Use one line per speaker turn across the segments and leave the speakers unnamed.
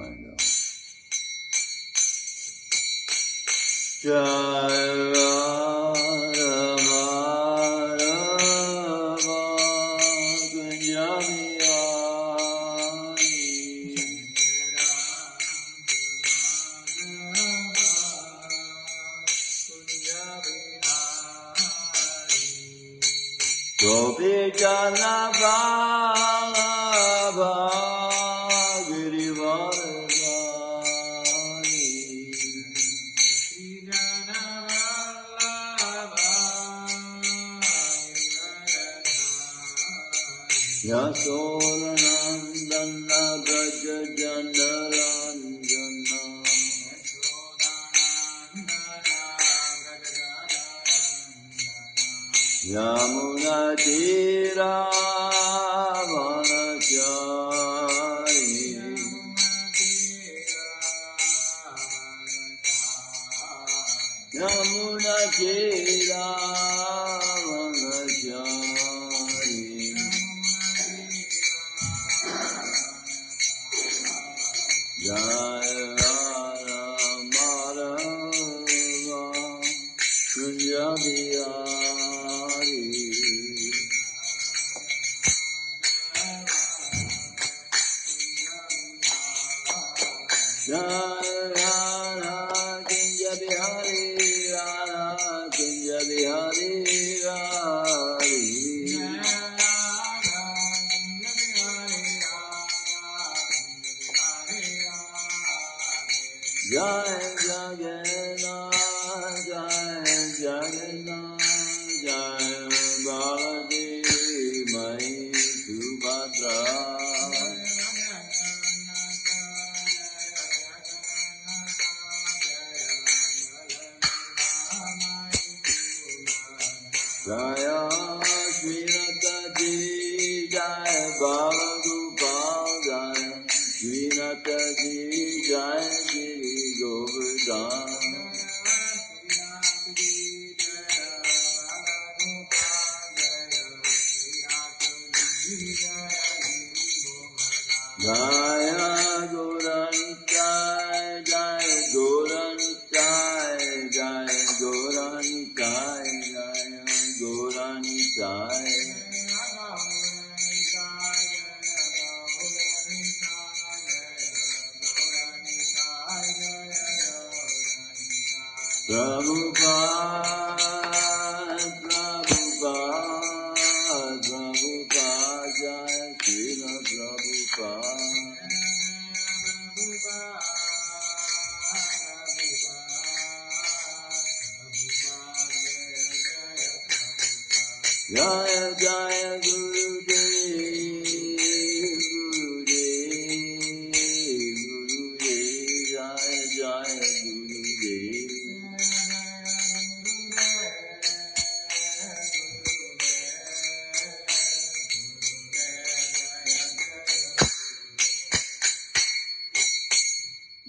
find out. Jai Gopi Jana Vallabha Girivardhani Yasodhanandana Braja Jandaranjana Yamuna Tira Vanachari Yamuna Tira Vanachari Jaya Radha Madhava Kunjabiyari Radha Kunja Bihari Radha Kunja Bihari Radhi Jai Jagannath Jai Jagannath Jai Balaji Mai Subhadra Jaya Shrinataji Jai Balagopal Jai Shrinataji Jai Giri Govardhan Jaya Gauranitai Jaya Gauranitai Jaya Gauranitai Jaya Gauranitai Prabhupada Prabhupada Prabhupada Jaya Srila Prabhupada Jaya Jaya Gurudev Gurudev Gurudev Jaya Jaya Gurudev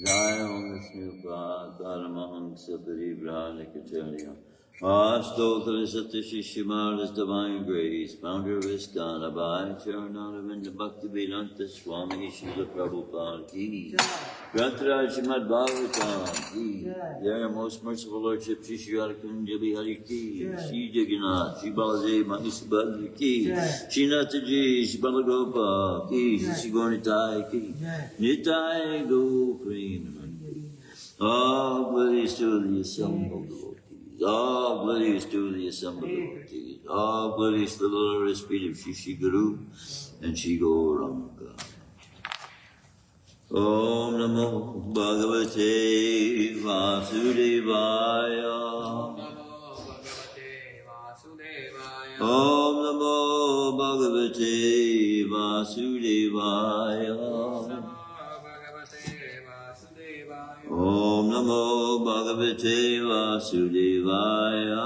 Jaya Om Vishnu Paramahamsa Paribhradikacharya Astotra Satishi Shimala's Divine Grace, founder of ISKCON, Abhay Charanaravinda Bhaktivedanta Swami Srila Prabhupada Ki, Grantaraj Shrimadbhagavatam Ki, Their Most Merciful Lordship Shri Radhakunja Bihari Ki, Shri Jagannath, Shri Balaji Mahisubhadra Ki, Shri Nataji, Shri Balagopal Ki, Shri Gauranitai Ki, Nitai Go Premanandi. All glories to the assembled Lord. All glories to the assembled devotees. All glories to the glorious feet of Shri Guru and Shri Gauranga. Om Namo Bhagavate Vasudevaya. Om Namo Bhagavate Vasudevaya. Om Namo Bhagavate Vasudevaya.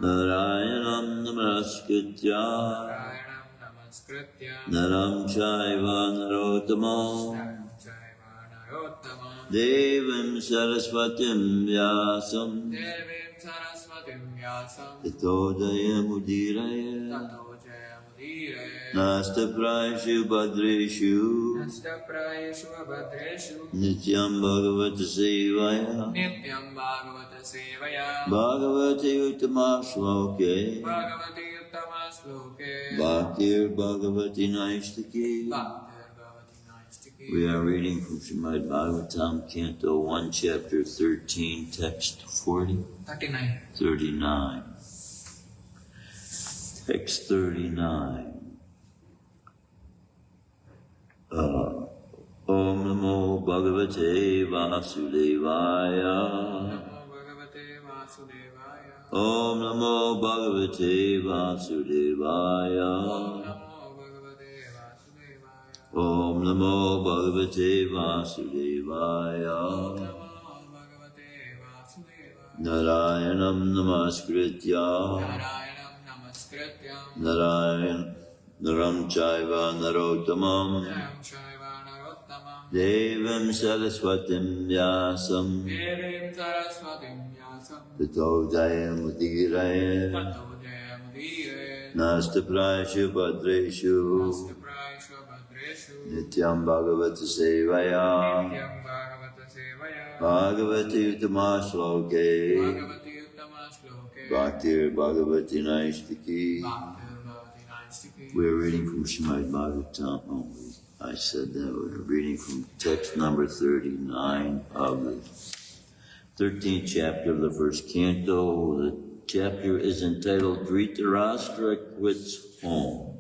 Narayanam Namaskritya Naram Chaiva Narottamam Devam Saraswatim Vyasam Tato Jayamudiraya Nastaprayeshu Bhadreshu Nityam Bhagavata Sevaya Bhagavati Uttama Shloke Bhaktir Bhagavati Naistaki. We are reading from Shrimadbhagavatam, Canto 1, Chapter 13, Text 40? 39. Text 39. Om Namo Bhagavate Vasudevaya. Om Namo Bhagavate Vasudevaya. Om Namo Bhagavate Vasudevaya. Narayanam Namaskritya Naram Chaiva Narottamam Devam Saraswatim Vyasam Tato Jayamudiraye Nastaprayeshu Bhadreshu Nityam Bhagavata Sevaya Bhagavati Uttama Shloke Bhaktir Bhagavati Naistaki. We're reading from Shrimadbhagavatam. Oh, I said that. We're reading from text number 39 of the 13th chapter of the first canto. The chapter is entitled Dhritarashtra Quits Home.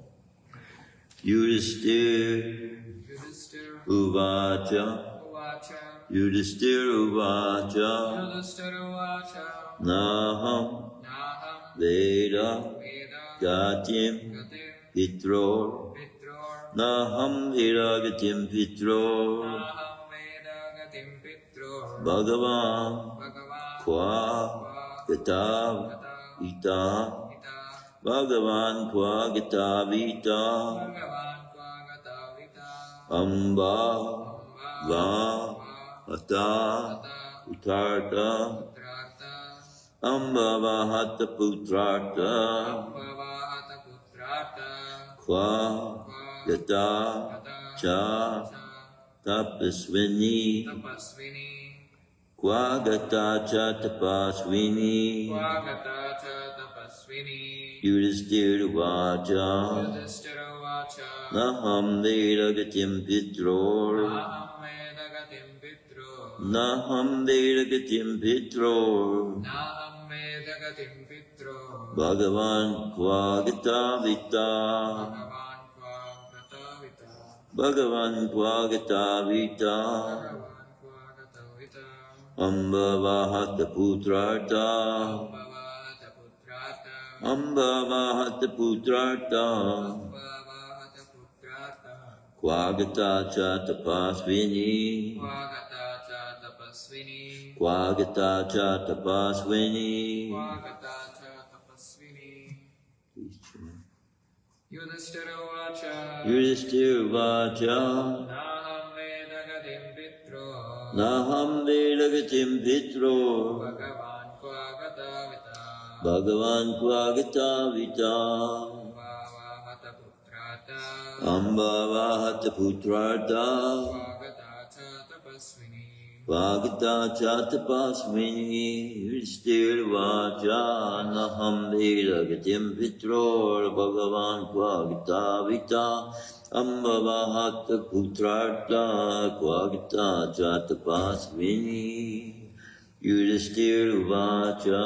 Yudhisthira Uvacha Yudhisthira Uvacha Naham Veda Gatim Pitro Naham Veda Gatim Pitro Bhagavan Kwa Gatav Ita Bhagavan Kwa Gatav Ita Amba Va Ata Utarta Amba Vahata Putrarta Kwa Gata Cha Tapasvini Kwa Gata Cha Tapasvini Yudhisthira Vacha Naham Veda Gatim Pitror Naham Veda Gatim Pitror Bhagavan Kwa Gata Vita Bhagavan Kwa Gata Vita Amba Vahata Putrarta Amba Vahata Putrarta Kwa Gata Cha Tapasvini Kwa Gata Cha Tapasvini. Yudhisthira Vacha Naham Veda Gatim Pitro Bhagavan Kwa Gata Vita Amba Vahata Putrarta Bhagata Cha Tapasvini Yudhisthira Vacha Naham Veda Gatim Pitro Bhagavan Kwa Gata Vita Amba Vahata Putrarta Kwa Gata Cha Tapasvini Yudhisthira Vacha.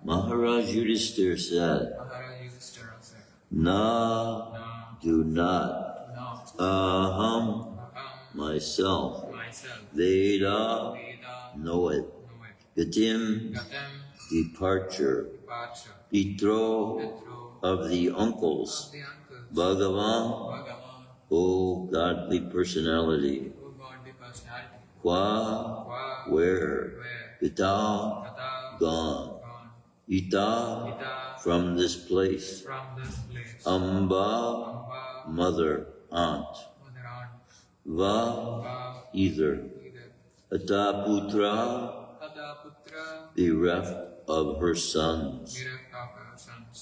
Maharaj Yudhisthira said, Na, do not, Aham, myself, Veda, know it, Gatim, departure, Pitro, of the uncles, Bhagavan, O godly personality, Kwa, where, Gita, gone, Ita, from this place, Amba, mother, aunt, Va, either, Ataputra, bereft of her sons,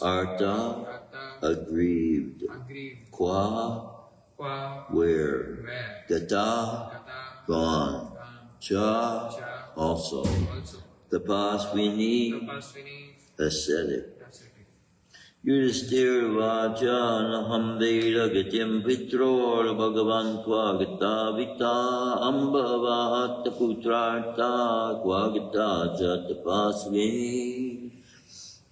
Artha, aggrieved. Qua, where. Gata, gone. Cha, also. Tapasvini, ascetic. Yudhisthira vachanaham veda gatyam pitror bhagavan kvagata vita ambhavat putrartha kvagata jatapasvini.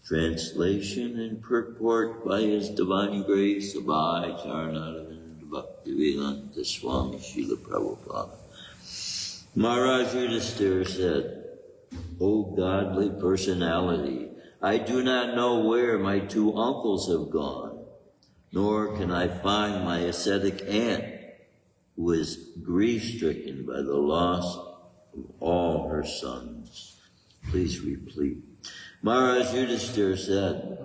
Translation and purport by His Divine Grace by Charnadavinda Bhaktivedanta Swami Srila Prabhupada. Maharaj Yudhisthira said, O godly personality, I do not know where my two uncles have gone, nor can I find my ascetic aunt, who is grief-stricken by the loss of all her sons. Please repeat. Maharaj Yudhisthira said,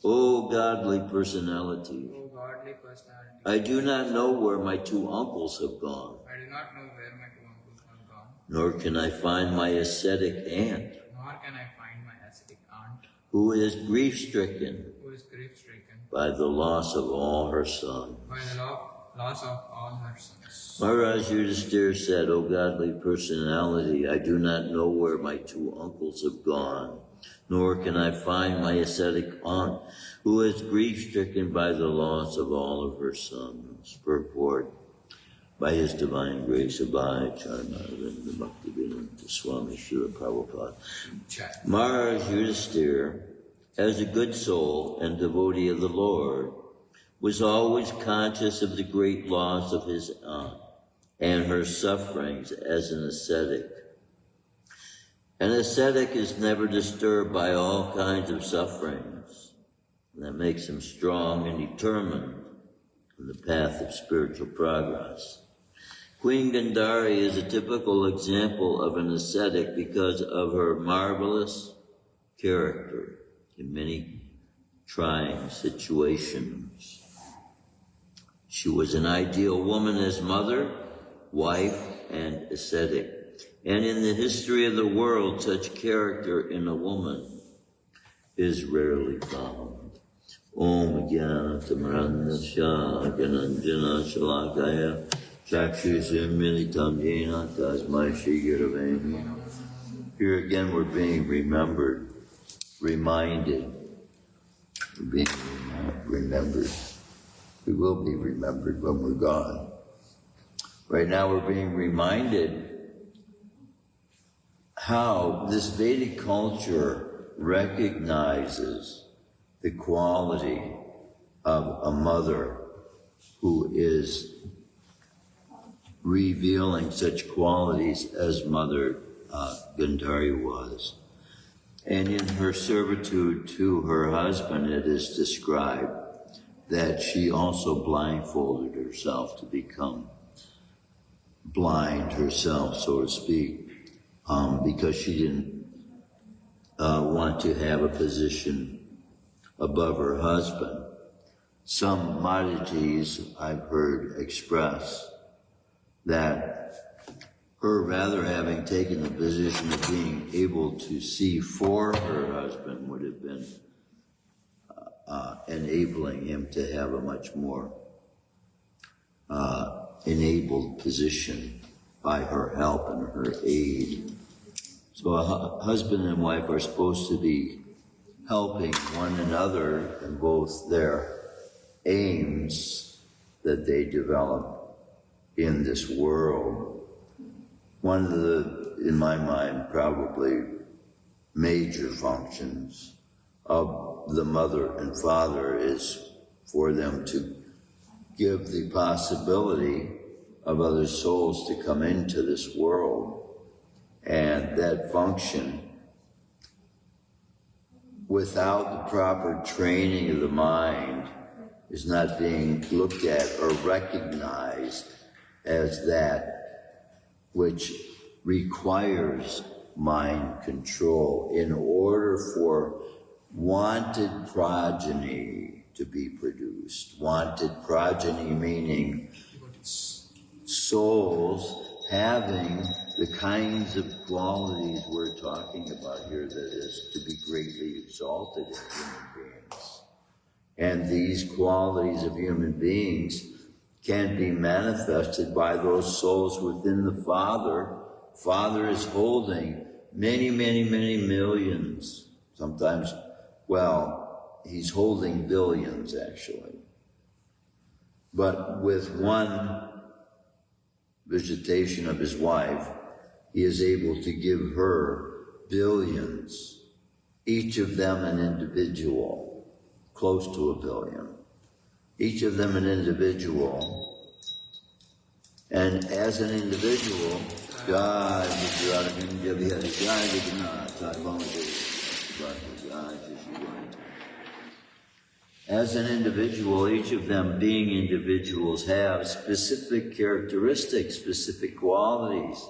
O godly personality, I do not know where my two uncles have gone, nor can I find my ascetic aunt, who is grief-stricken by the loss of all her sons. Maharaj Yudhisthira said, O godly personality, I do not know where my two uncles have gone, nor can I find my ascetic aunt, who is grief-stricken by the loss of all of her sons. Purport by His Divine Grace, Abhay Charnadavinda Bhaktivedanta Swami Srila Prabhupada. Maharaj Yudhisthira, as a good soul and devotee of the Lord, was always conscious of the great loss of his aunt and her sufferings as an ascetic. An ascetic is never disturbed by all kinds of sufferings. And that makes him strong and determined in the path of spiritual progress. Queen Gandhari is a typical example of an ascetic because of her marvelous character in many trying situations. She was an ideal woman as mother, wife, and ascetic. And in the history of the world, such character in a woman is rarely found. Om Jnana Tamarandasya Gananjana Shalakaya Chakshusmilitam Jena Tasmai Shri Gurave Namaha. Here again we're being remembered, reminded. We're being remembered. We will be remembered when we're gone. Right now we're being reminded how this Vedic culture recognizes the quality of a mother who is revealing such qualities as Mother Gandhari was. And in her servitude to her husband, it is described that she also blindfolded herself to become blind herself, so to speak, because she didn't want to have a position above her husband. Some Maharajas I've heard express that her rather having taken the position of being able to see for her husband would have been enabling him to have a much more enabled position by her help and her aid. So a husband and wife are supposed to be helping one another in both their aims that they develop in this world. One of the, in my mind, probably major functions of the mother and father is for them to give the possibility of other souls to come into this world. And that function, without the proper training of the mind, is not being looked at or recognized as that which requires mind control in order for wanted progeny to be produced. Wanted progeny meaning souls having the kinds of qualities we're talking about here that is to be greatly exalted in human beings. And these qualities of human beings can be manifested by those souls within the Father. Father is holding many, many, many millions. Sometimes, well, he's holding billions actually. But with one visitation of his wife, he is able to give her billions, each of them an individual, close to a billion. Each of them an individual. And as an individual, as an individual, each of them being individuals have specific characteristics, specific qualities.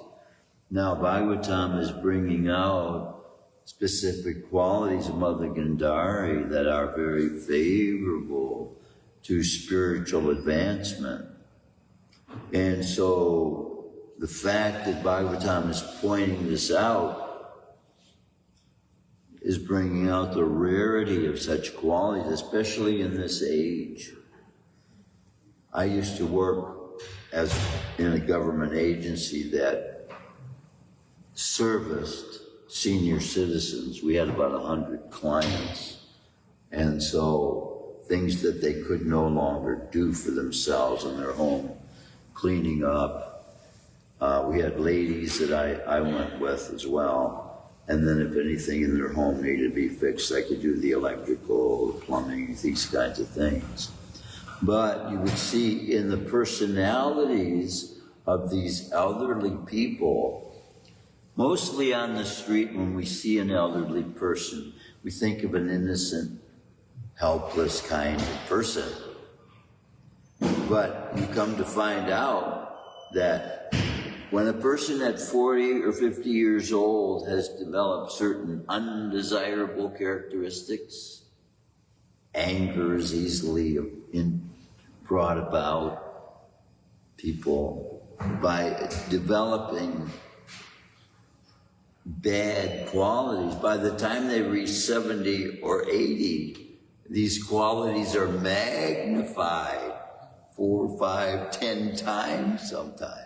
Now, Bhagavatam is bringing out specific qualities of Mother Gandhari that are very favorable to spiritual advancement. And so the fact that Bhagavatam is pointing this out is bringing out the rarity of such qualities, especially in this age. I used to work in a government agency that serviced senior citizens. We had about 100 clients. And so things that they could no longer do for themselves in their home, cleaning up. We had ladies that I went with as well. And then if anything in their home needed to be fixed, I could do the electrical, the plumbing, these kinds of things. But you would see in the personalities of these elderly people, mostly on the street when we see an elderly person, we think of an innocent, helpless kind of person. But you come to find out that when a person at 40 or 50 years old has developed certain undesirable characteristics, anger is easily brought about. People, by developing bad qualities, by the time they reach 70 or 80, these qualities are magnified 4, 5, 10 times sometimes.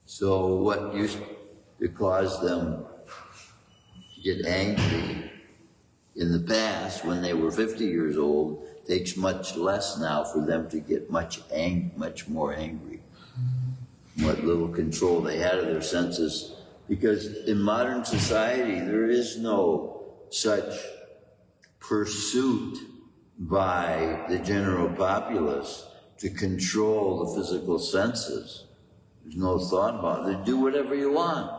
So what used to cause them to get angry in the past when they were 50 years old takes much less now for them to get much more angry. What little control they had of their senses. Because in modern society, there is no such pursuit by the general populace to control the physical senses. There's no thought about it. Do whatever you want,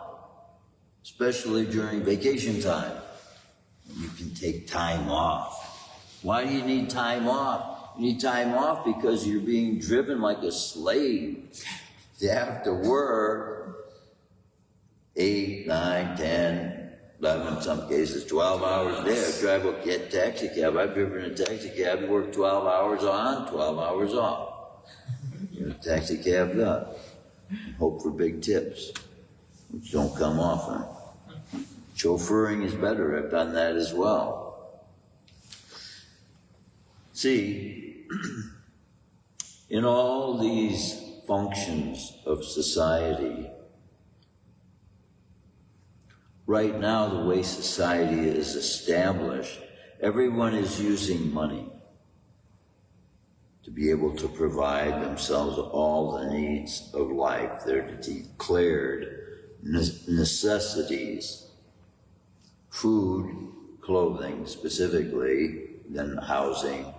especially during vacation time. You can take time off. Why do you need time off? You need time off because you're being driven like a slave. You have to work 8, 9, 10, 11, in some cases, 12 hours a day. I drive a taxi cab. I've driven a taxi cab and worked 12 hours on, 12 hours off. Taxi cab done. Hope for big tips, which don't come often. Chauffeuring is better. I've done that as well. See, in all these functions of society, right now the way society is established, everyone is using money to be able to provide themselves all the needs of life. They're declared necessities. Food, clothing specifically, then housing.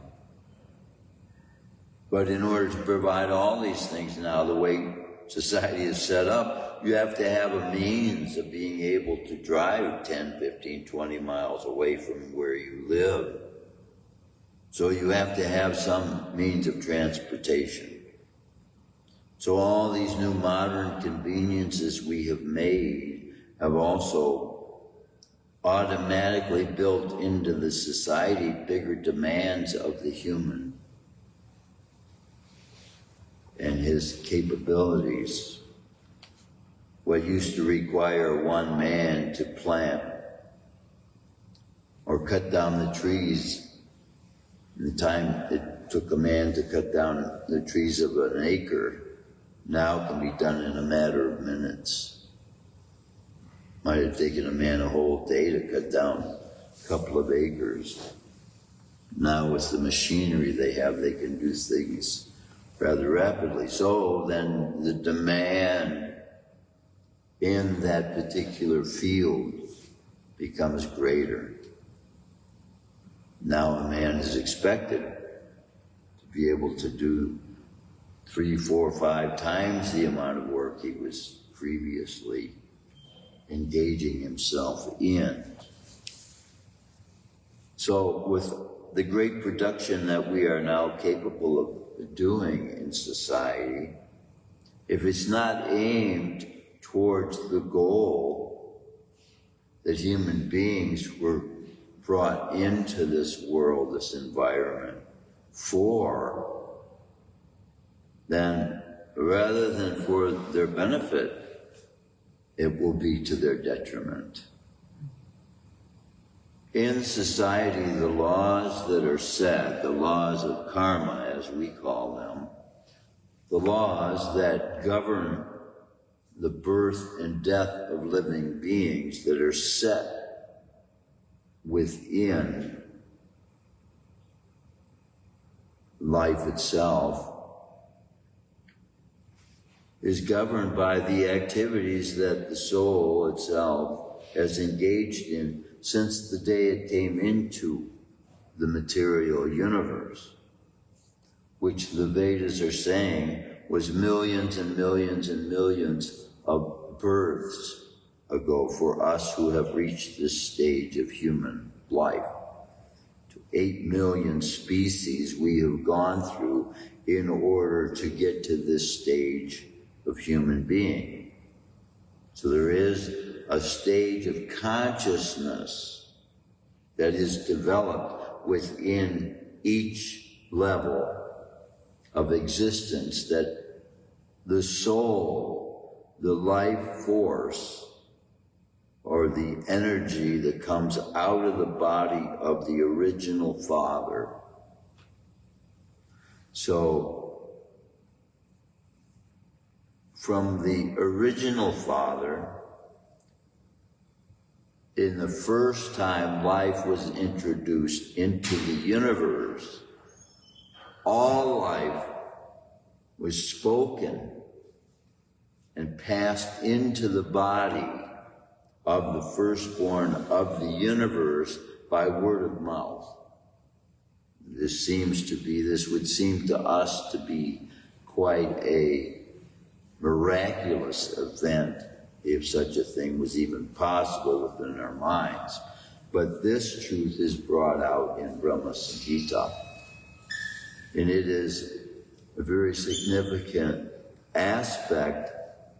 But in order to provide all these things now, the way society is set up, you have to have a means of being able to drive 10, 15, 20 miles away from where you live. So you have to have some means of transportation. So all these new modern conveniences we have made have also automatically built into the society bigger demands of the human and his capabilities. what used to require one man to plant or cut down the trees, the time it took a man to cut down the trees of an acre, now can be done in a matter of minutes. Might have taken a man a whole day to cut down a couple of acres. Now with the machinery they have, they can do things rather rapidly. So then the demand in that particular field becomes greater. Now a man is expected to be able to do 3, 4, 5 times the amount of work he was previously engaging himself in. So with the great production that we are now capable of doing in society, if it's not aimed towards the goal that human beings were brought into this world, this environment for, then rather than for their benefit, it will be to their detriment. In society, the laws that are set, the laws of karma, as we call them, the laws that govern the birth and death of living beings that are set within life itself, is governed by the activities that the soul itself has engaged in since the day it came into the material universe, which the Vedas are saying was millions and millions and millions of births ago for us who have reached this stage of human life. To 8 million species we have gone through in order to get to this stage of human being. So there is a stage of consciousness that is developed within each level of existence that the soul, the life force, or the energy that comes out of the body of the original Father. So, from the original Father, in the first time life was introduced into the universe, all life was spoken and passed into the body of the firstborn of the universe by word of mouth. This would seem to us to be quite a miraculous event, if such a thing was even possible within our minds. But this truth is brought out in Brahma Samhita, and it is a very significant aspect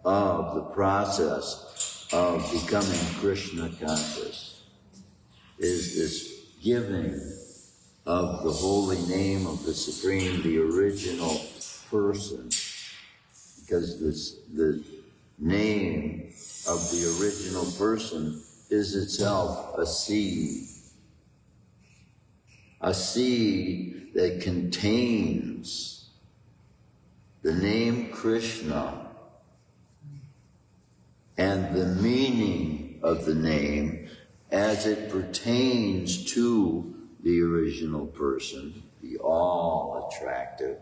of the process of becoming Krishna conscious, is this giving of the holy name of the Supreme, the original person, because the name of the original person is itself a seed that contains the name Krishna and the meaning of the name as it pertains to the original person, the all-attractive,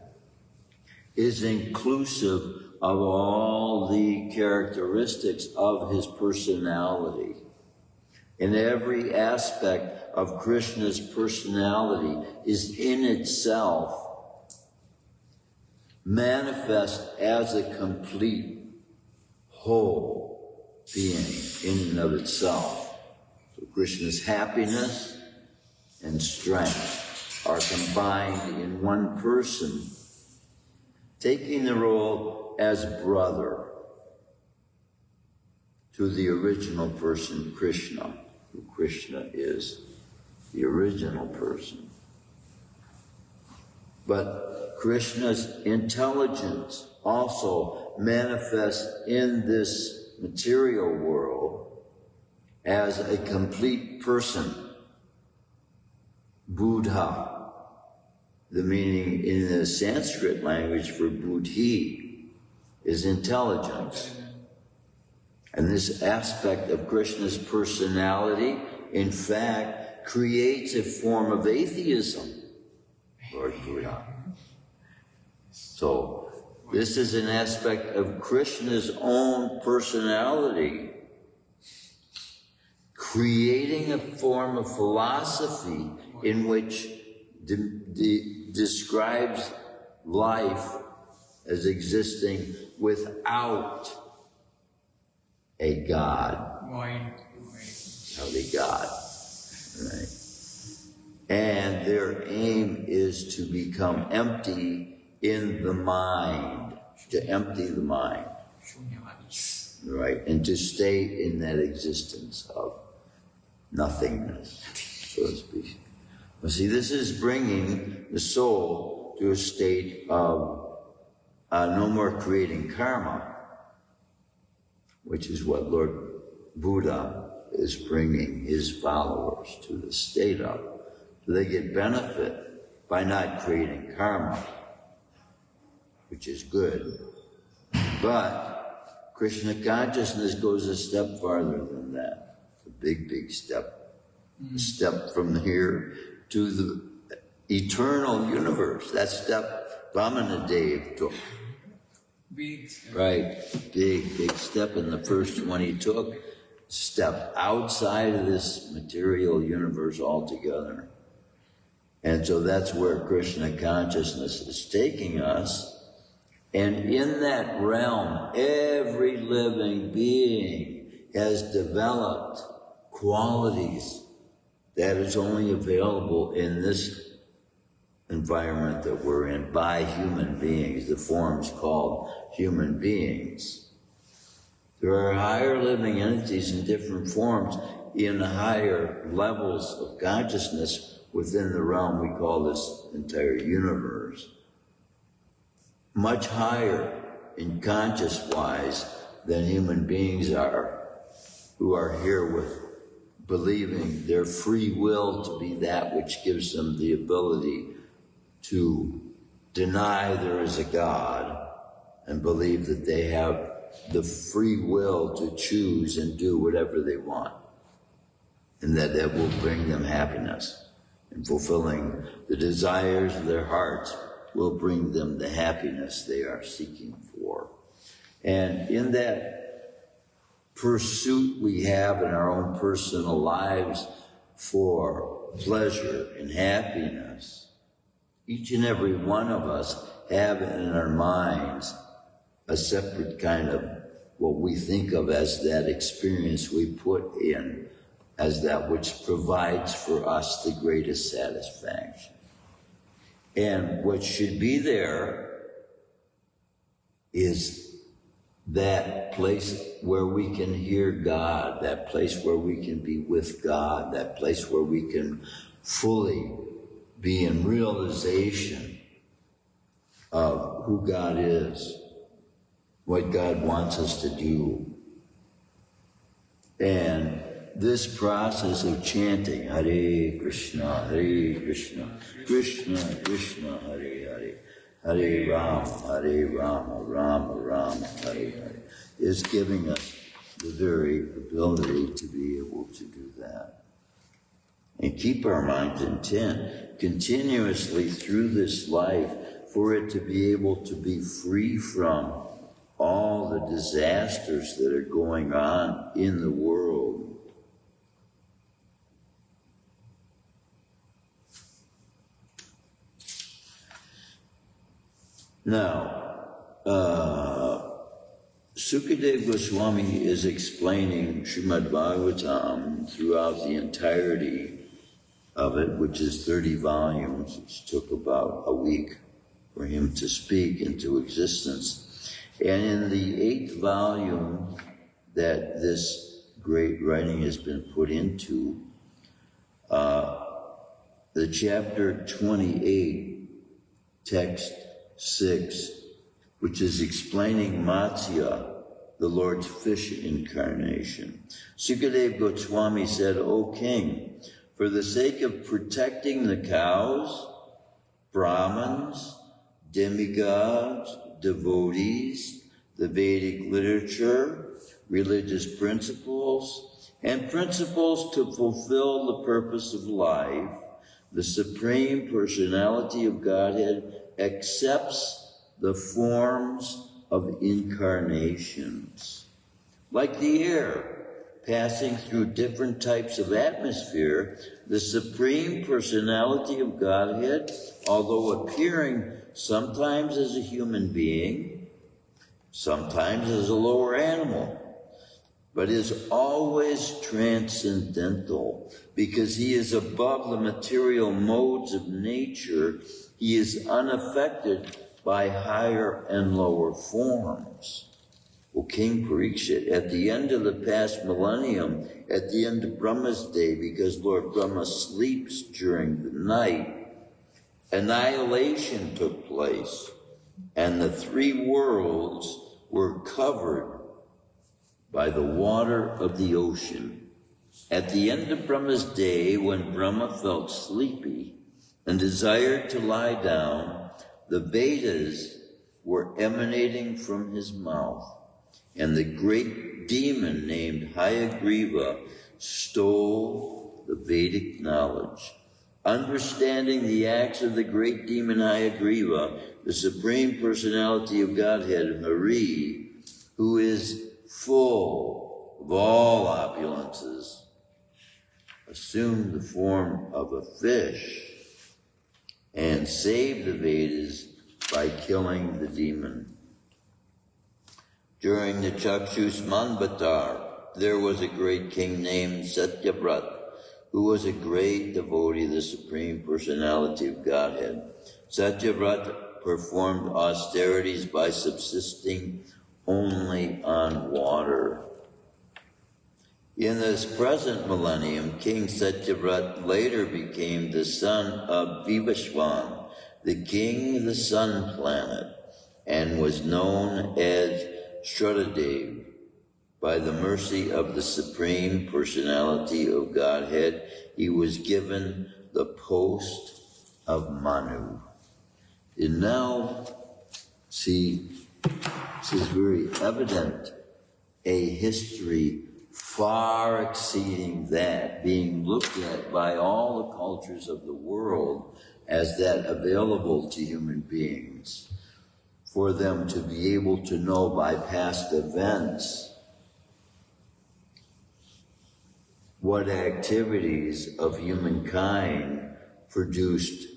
is inclusive of all the characteristics of his personality. And every aspect of Krishna's personality is in itself manifest as a complete whole being in and of itself. So Krishna's happiness and strength are combined in one person, taking the role as brother to the original person, Krishna, who Krishna is the original person. But Krishna's intelligence also manifests in this material world as a complete person, Buddha. The meaning in the Sanskrit language for buddhi is intelligence. And this aspect of Krishna's personality, in fact, creates a form of atheism, Lord Buddha. So, this is an aspect of Krishna's own personality, creating a form of philosophy in which describes life as existing without a God. Without a God. Right. And their aim is to become empty in the mind, to empty the mind. Right, and to stay in that existence of nothingness, so to speak. Well, see, this is bringing the soul to a state of no more creating karma, which is what Lord Buddha is bringing his followers to the state of. So they get benefit by not creating karma, which is good. But Krishna consciousness goes a step farther than that. A big, big step. A step from here to the eternal universe. That step Vamanadev took.
Big.
Right. Big, big step. And the first one he took, step outside of this material universe altogether. And so that's where Krishna consciousness is taking us. And in that realm, every living being has developed qualities that is only available in this environment that we're in by human beings, the forms called human beings. There are higher living entities in different forms in higher levels of consciousness within the realm we call this entire universe. Much higher in conscious-wise than human beings are, who are here with believing their free will to be that which gives them the ability to deny there is a God and believe that they have the free will to choose and do whatever they want, and that will bring them happiness, and fulfilling the desires of their hearts will bring them the happiness they are seeking for. And in that pursuit we have in our own personal lives for pleasure and happiness, each and every one of us have in our minds a separate kind of what we think of as that experience we put in as that which provides for us the greatest satisfaction. And what should be there is that place where we can hear God, that place where we can be with God, that place where we can fully be in realization of who God is, what God wants us to do. And this process of chanting Hare Krishna, Krishna Krishna, Hare Hare, Hare Rama, Rama Rama, Hare Hare, is giving us the very ability to be able to do that. And keep our minds intent continuously through this life for it to be able to be free from all the disasters that are going on in the world. Now, Sukadeva Goswami is explaining Shrimadbhagavatam throughout the entirety of it, which is 30 volumes, which took about a week for him to speak into existence. And in the 8th volume that this great writing has been put into, the chapter 28, text 6, which is explaining Matsya, the Lord's fish incarnation. Sukadeva Goswami said, O king, for the sake of protecting the cows, Brahmins, demigods, devotees, the Vedic literature, religious principles, and principles to fulfill the purpose of life, the Supreme Personality of Godhead accepts the forms of incarnations. Like the air passing through different types of atmosphere, the Supreme Personality of Godhead, although appearing sometimes as a human being, sometimes as a lower animal, but is always transcendental because he is above the material modes of nature. He is unaffected by higher and lower forms. O King Parikshit, at the end of the past millennium, at the end of Brahma's day, because Lord Brahma sleeps during the night, annihilation took place, and the three worlds were covered by the water of the ocean. At the end of Brahma's day, when Brahma felt sleepy and desired to lie down, the Vedas were emanating from his mouth, and the great demon named Hayagriva stole the Vedic knowledge. Understanding the acts of the great demon Hayagriva, the Supreme Personality of Godhead, Hari, who is full of all opulences, assumed the form of a fish and saved the Vedas by killing the demon. During the Chakshus Manvatar, there was a great king named Satyavrat, who was a great devotee of the Supreme Personality of Godhead. Satyavrat performed austerities by subsisting only on water. In this present millennium, King Satyavrat later became the son of Vivashwan, the king of the sun planet, and was known as Shrimadbhagavatam. By the mercy of the Supreme Personality of Godhead, he was given the post of Manu. And now, see, this is very evident, a history far exceeding that, being looked at by all the cultures of the world as that available to human beings, for them to be able to know by past events what activities of humankind produced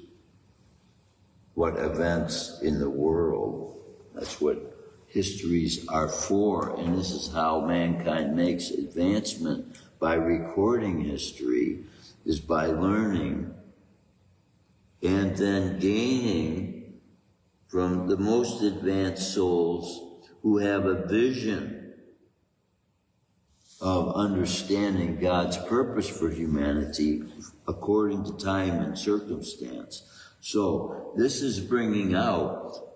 what events in the world. That's what histories are for, and this is how mankind makes advancement by recording history, is by learning and then gaining from the most advanced souls who have a vision of understanding God's purpose for humanity according to time and circumstance. So this is bringing out,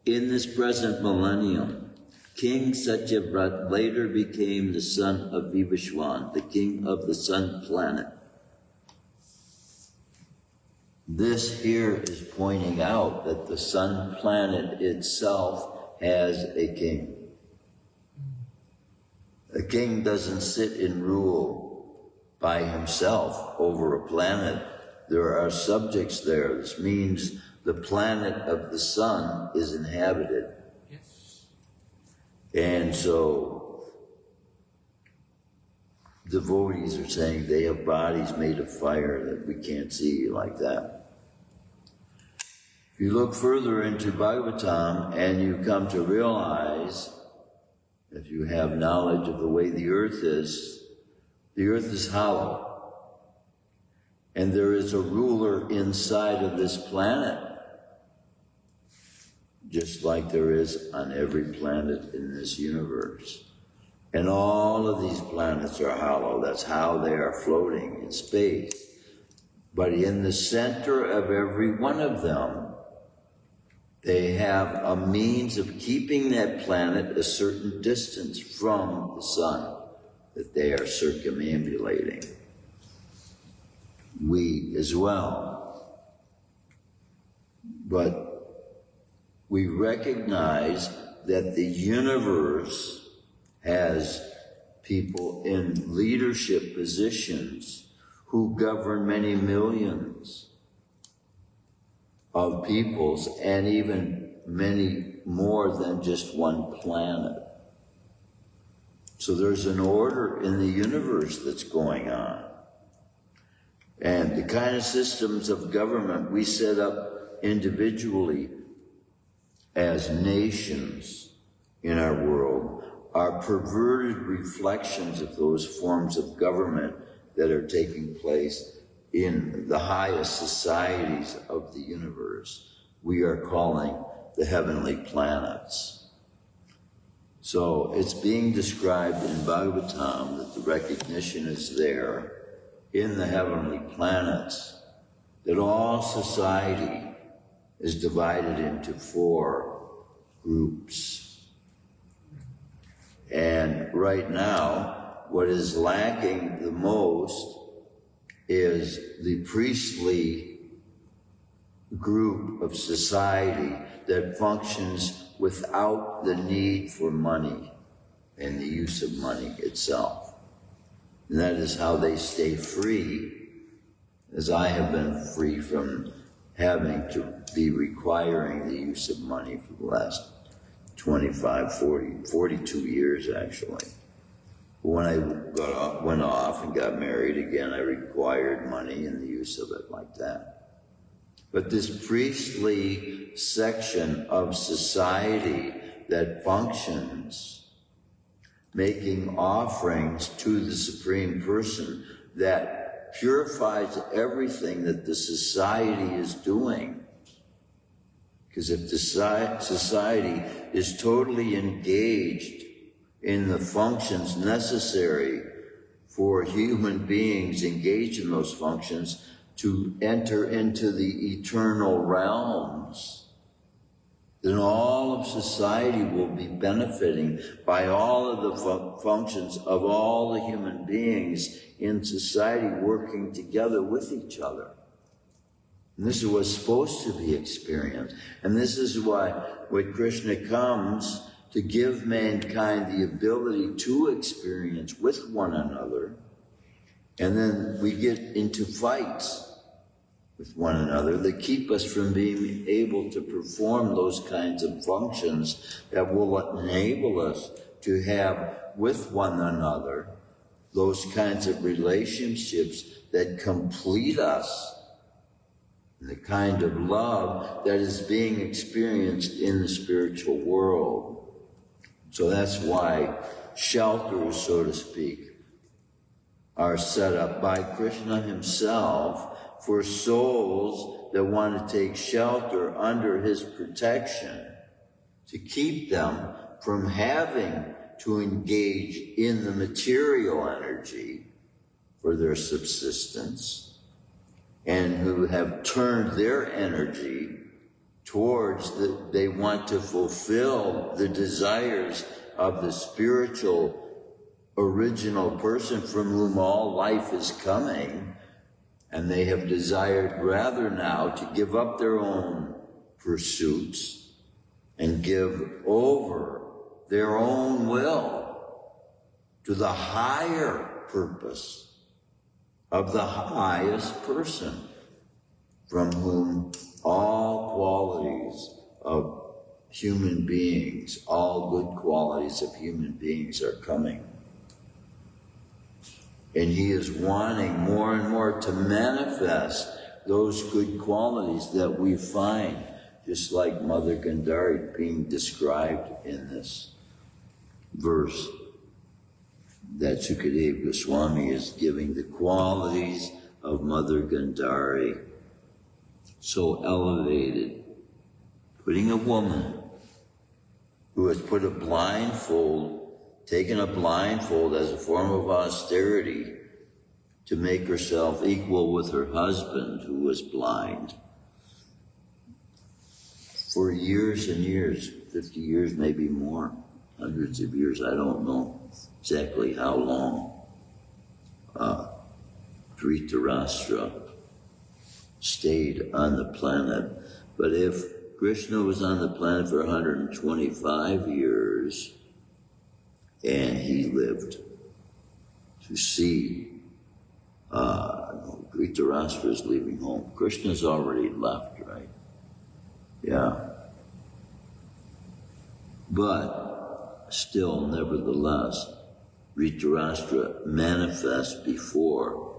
in this present millennium, King Satyavrat later became the son of Vivashwan, the king of the sun planet. This here is pointing out that the sun planet itself has a king. A king doesn't sit and rule by himself over a planet. There are subjects there. This means the planet of the sun is inhabited.
Yes.
And so devotees are saying they have bodies made of fire that we can't see like that. If you look further into Bhagavatam and you come to realize, if you have knowledge of the way the earth is hollow. And there is a ruler inside of this planet, just like there is on every planet in this universe. And all of these planets are hollow. That's how they are floating in space. But in the center of every one of them they have a means of keeping that planet a certain distance from the sun that they are circumambulating. We as well. But we recognize that the universe has people in leadership positions who govern many millions of peoples and even many more than just one planet. So there's an order in the universe that's going on. And the kind of systems of government we set up individually as nations in our world are perverted reflections of those forms of government that are taking place in the highest societies of the universe. We are calling the heavenly planets. So it's being described in Bhagavatam that the recognition is there in the heavenly planets, that all society is divided into 4 groups. And right now, what is lacking the most is the priestly group of society that functions without the need for money and the use of money itself. And that is how they stay free, as I have been free from having to be requiring the use of money for the last 25, 40, 42 years actually. When I went off and got married again, I required money and the use of it like that. But this priestly section of society that functions, making offerings to the Supreme Person that purifies everything that the society is doing. Because if the society is totally engaged in the functions necessary for human beings engaged in those functions to enter into the eternal realms, then all of society will be benefiting by all of the functions of all the human beings in society working together with each other. And this is what's supposed to be experienced. And this is why when Krishna comes to give mankind the ability to experience with one another, and then we get into fights with one another that keep us from being able to perform those kinds of functions that will enable us to have with one another those kinds of relationships that complete us, and the kind of love that is being experienced in the spiritual world. So that's why shelters, so to speak, are set up by Krishna himself for souls that want to take shelter under his protection, to keep them from having to engage in the material energy for their subsistence, and who have turned their energy towards they want to fulfill the desires of the spiritual original person from whom all life is coming, and they have desired rather now to give up their own pursuits and give over their own will to the higher purpose of the highest person, from whom all qualities of human beings, all good qualities of human beings are coming. And he is wanting more and more to manifest those good qualities that we find, just like Mother Gandhari being described in this verse that Sukadeva Goswami is giving, the qualities of Mother Gandhari, so elevated, putting a woman who has put a blindfold, taken a blindfold as a form of austerity to make herself equal with her husband who was blind, for years and years, 50 years, maybe more, hundreds of years, I don't know exactly how long, Dhritarashtra stayed on the planet. But if Krishna was on the planet for 125 years, and he lived to see Dhritarashtra is leaving home. Krishna's already left, right? Yeah. But still, nevertheless, Dhritarashtra manifests before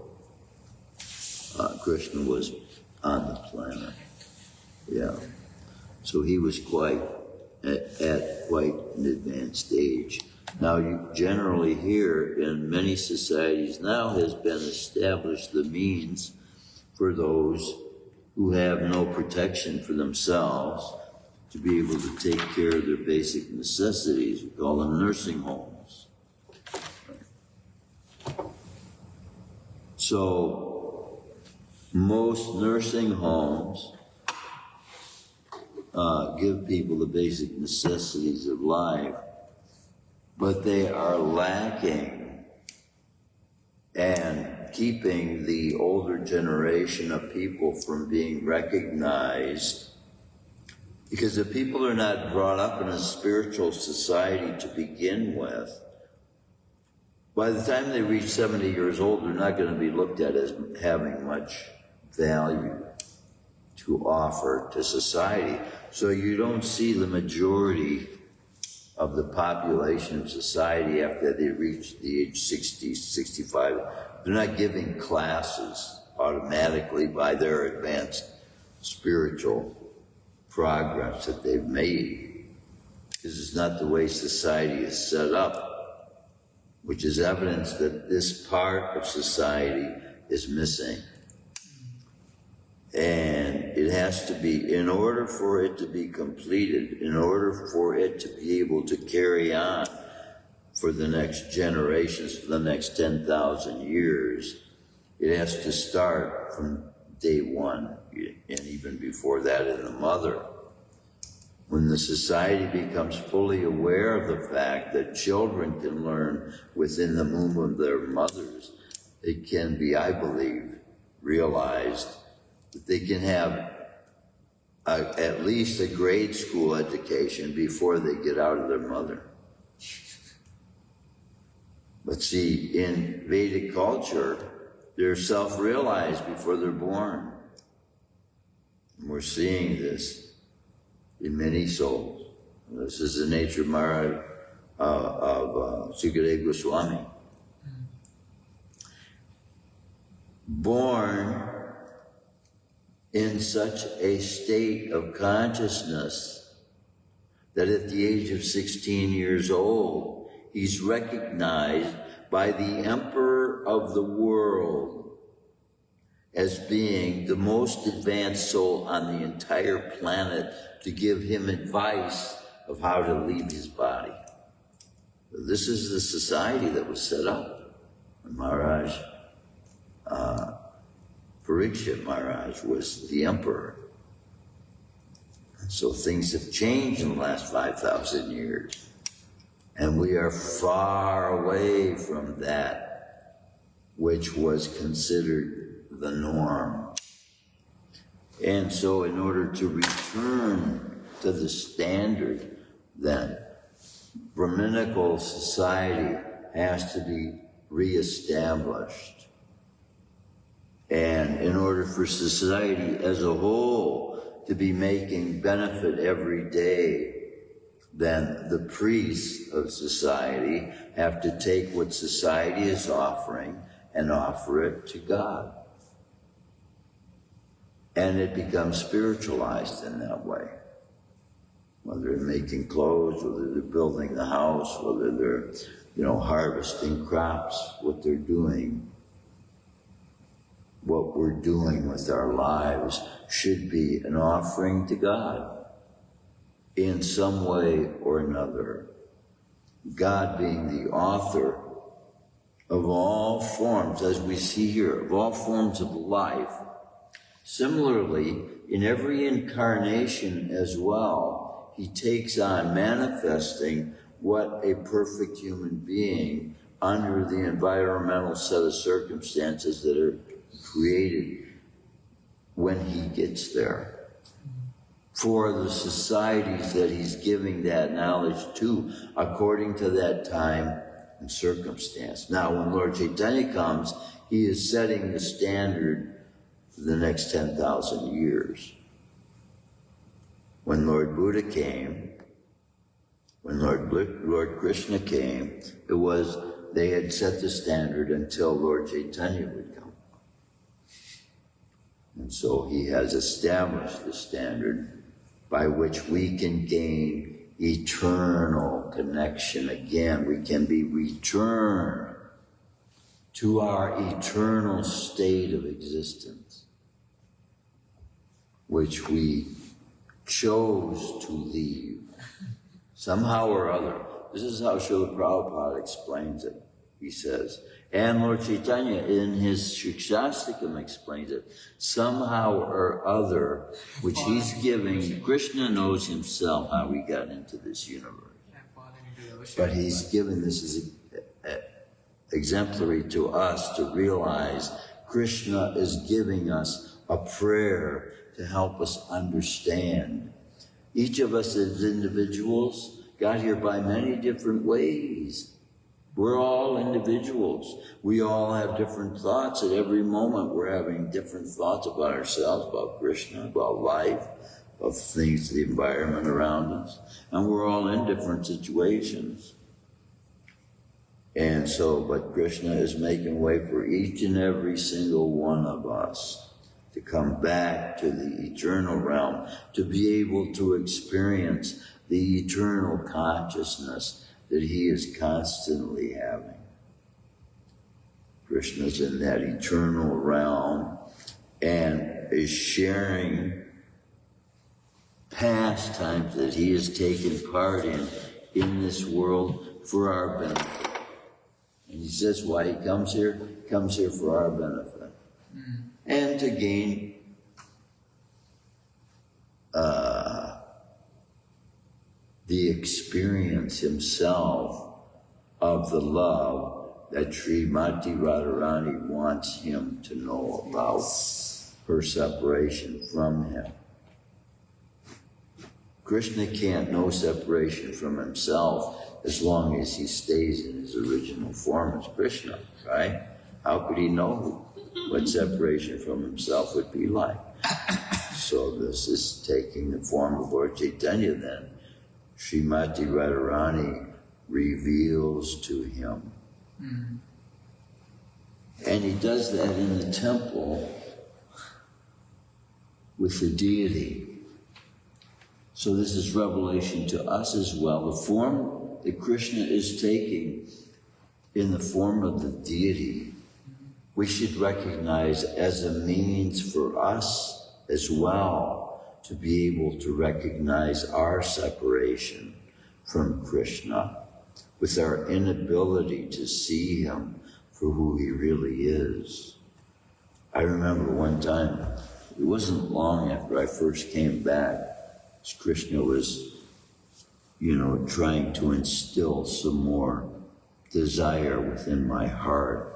Krishna was on the planet. Yeah. So he was quite at quite an advanced age. Now, you generally hear in many societies now has been established the means for those who have no protection for themselves to be able to take care of their basic necessities. We call them nursing homes. So, most nursing homes give people the basic necessities of life, but they are lacking and keeping the older generation of people from being recognized, because if people are not brought up in a spiritual society to begin with, by the time they reach 70 years old, they're not going to be looked at as having much value to offer to society. So you don't see the majority of the population of society after they reach the age 60, 65. They're not giving classes automatically by their advanced spiritual progress that they've made. This is not the way society is set up, which is evidence that this part of society is missing. And it has to be, in order for it to be completed, in order for it to be able to carry on for the next generations, for the next 10,000 years, it has to start from day one, and even before that in the mother. When the society becomes fully aware of the fact that children can learn within the womb of their mothers, it can be, I believe, realized that they can have at least a grade school education before they get out of their mother. But see, in Vedic culture, they're self-realized before they're born. And we're seeing this in many souls. This is the nature of Maharaj of Sukadeva Goswami. Born in such a state of consciousness that at the age of 16 years old, he's recognized by the emperor of the world as being the most advanced soul on the entire planet to give him advice of how to leave his body. This is the society that was set up when Maharaj, Parikshit Maharaj was the emperor. And so things have changed in the last 5,000 years. And we are far away from that which was considered the norm. And so in order to return to the standard, then Brahminical society has to be reestablished. And in order for society as a whole to be making benefit every day, then the priests of society have to take what society is offering and offer it to God. And it becomes spiritualized in that way. Whether they're making clothes, whether they're building the house, whether they're, harvesting crops, what they're doing. What we're doing with our lives should be an offering to God in some way or another. God being the author of all forms, as we see here, of all forms of life, Similarly, in every incarnation as well, he takes on manifesting what a perfect human being under the environmental set of circumstances that are created when he gets there. For the societies that he's giving that knowledge to, according to that time and circumstance. Now, when Lord Chaitanya comes, he is setting the standard for the next 10,000 years. When Lord Buddha came, when Lord Krishna came, they had set the standard until Lord Chaitanya would come. And so he has established the standard by which we can gain eternal connection again. We can be returned to our eternal state of existence, which we chose to leave somehow or other. This is how Srila Prabhupada explains it. He says, and Lord Chaitanya in his Shikshastikam explains it, somehow or other, which he's giving. Krishna knows himself how he got into this universe. But he's given this as exemplary to us to realize Krishna is giving us a prayer to help us understand. Each of us as individuals got here by many different ways. We're all individuals. We all have different thoughts at every moment. We're having different thoughts about ourselves, about Krishna, about life, of things, the environment around us. And we're all in different situations. And so, but Krishna is making way for each and every single one of us to come back to the eternal realm, to be able to experience the eternal consciousness that he is constantly having. Krishna's in that eternal realm and is sharing pastimes that he has taken part in this world for our benefit. And he says why he comes here? He comes here for our benefit. And to gain the experience himself of the love that Srimati Radharani wants him to know about her separation from him. Krishna can't know separation from himself as long as he stays in his original form as Krishna, right? How could he know what separation from himself would be like? So this is taking the form of Lord Chaitanya then. Shrimati Radharani reveals to him. And he does that in the temple with the deity. So this is revelation to us as well. The form that Krishna is taking in the form of the deity, we should recognize as a means for us as well to be able to recognize our separation from Krishna with our inability to see him for who he really is. I remember one time, it wasn't long after I first came back, as Krishna was, trying to instill some more desire within my heart.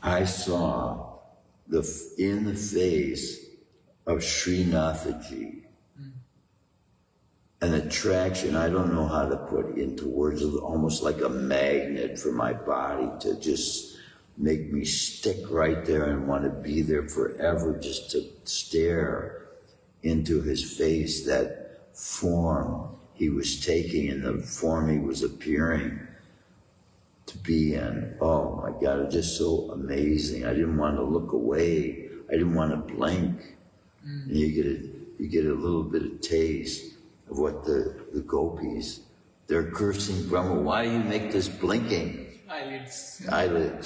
I saw in the face of Srinathaji an attraction, I don't know how to put into words, almost like a magnet for my body to just make me stick right there and want to be there forever, just to stare into his face, that form he was taking and the form he was appearing to be in. Oh my God, it's just so amazing. I didn't want to look away. I didn't want to blink. And you get a little bit of taste of what the gopis, they're cursing Brahma. Why do you make this blinking? Eyelids,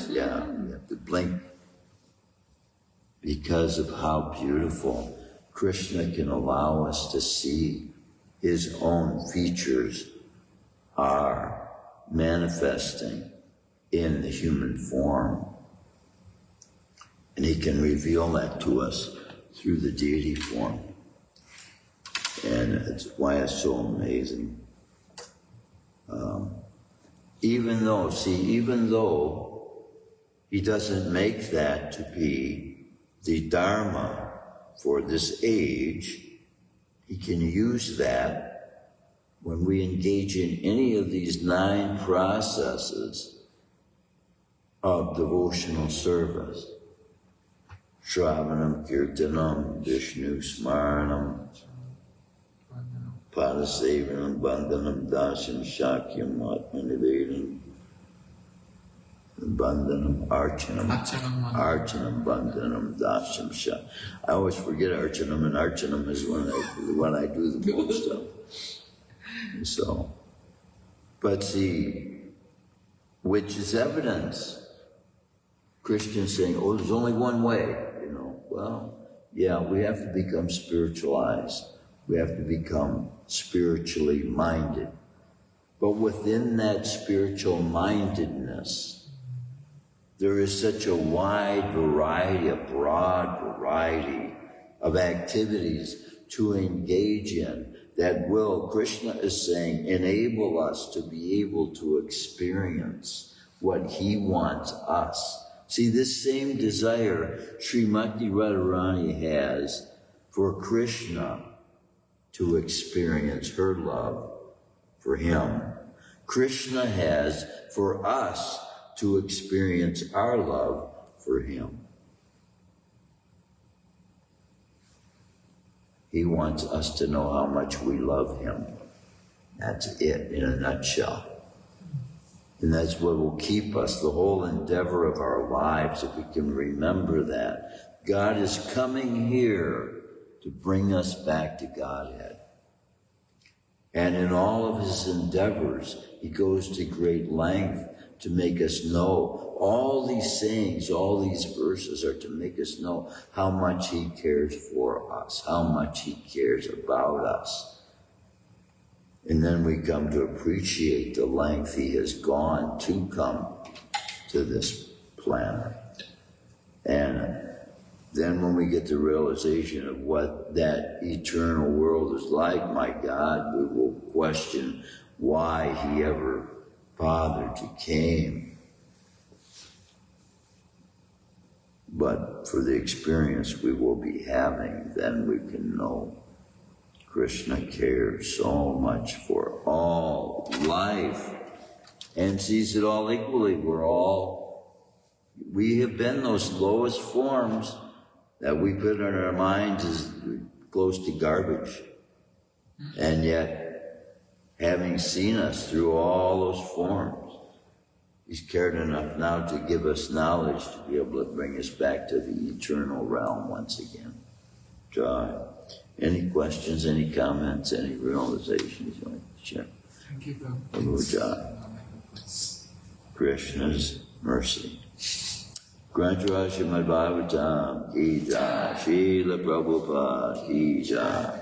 yeah. You have to blink. Because of how beautiful Krishna can allow us to see his own features are manifesting in the human form. And he can reveal that to us through the deity form. And it's why it's so amazing. Even though he doesn't make that to be the Dharma for this age, he can use that when we engage in any of these 9 processes of devotional service. Shravanam, Kirtanam, Vishnu Smaranam, Padasevanam, Bandhanam, Dasham, Shakyam, Atmanivedam, Bandhanam, Archanam, Bandhanam, Dasham, Shakyam. I always forget Archanam, and Archanam is when I do the good stuff. So, but see, which is evidence. Christians saying, oh, there's only one way, Well, yeah, we have to become spiritualized. We have to become spiritually minded. But within that spiritual mindedness, there is such a wide variety, a broad variety of activities to engage in that will, Krishna is saying, enable us to be able to experience what he wants us. See, this same desire Srimati Radharani has for Krishna to experience her love for him, Krishna has for us to experience our love for him. He wants us to know how much we love him. That's it in a nutshell. And that's what will keep us, the whole endeavor of our lives, if we can remember that. God is coming here to bring us back to Godhead. And in all of his endeavors, he goes to great length to make us know. All these sayings, all these verses are to make us know how much he cares for us, how much he cares about us. And then we come to appreciate the length he has gone to come to this planet. And then when we get the realization of what that eternal world is like, my God, we will question why he ever bothered to came. But for the experience we will be having, then we can know Krishna cares so much for all life and sees it all equally. We have been those lowest forms that we put in our minds as close to garbage. And yet, having seen us through all those forms, he's cared enough now to give us knowledge to be able to bring us back to the eternal realm once again. Jai. Any questions, any comments, any realizations you want to share?
Thank you,
Jai. Krishna's mercy. Grant Shrimadbhagavatam ki jai, Srila Prabhupada ki jai.